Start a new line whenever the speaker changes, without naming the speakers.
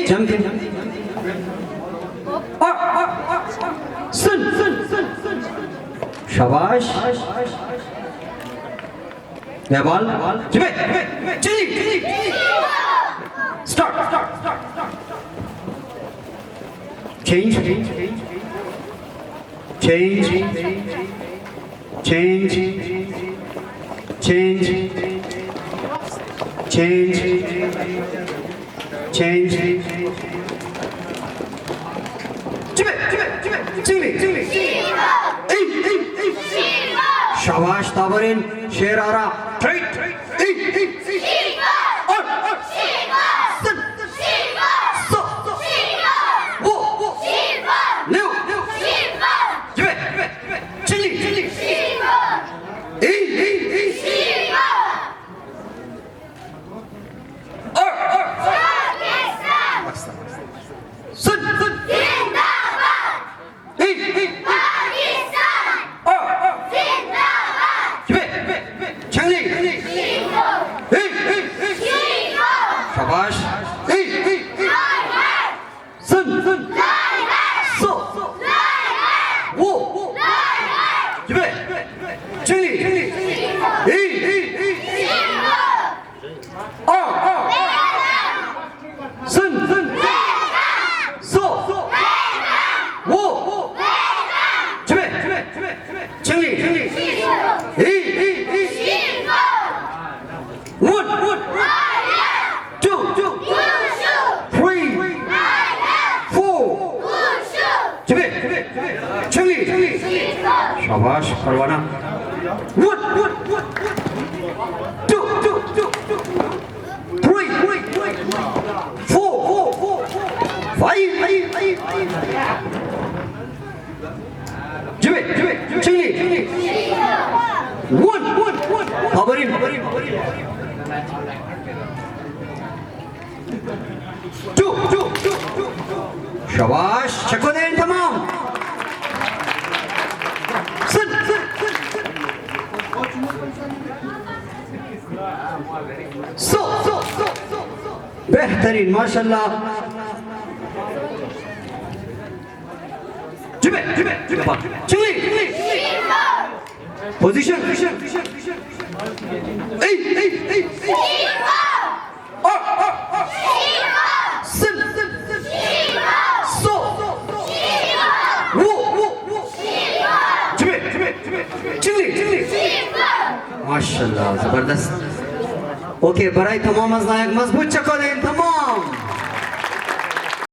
जम के सुन शाबाश बॉल चलिए स्टार्ट change शाबाश ताबरीन शेर आ रहा शाबाश सुन वो चली सुन सो वो चली शाबाश परवाना one two three four five जिबे चलिए one खबरीन two शाबाश छक्को दें तमाम सो बेहतरीन माशाल्लाह जिबे चली पोजीशन माशाल्लाह जबरदस्त ओके बराई तमाम नायक मजबूत चको दें तमाम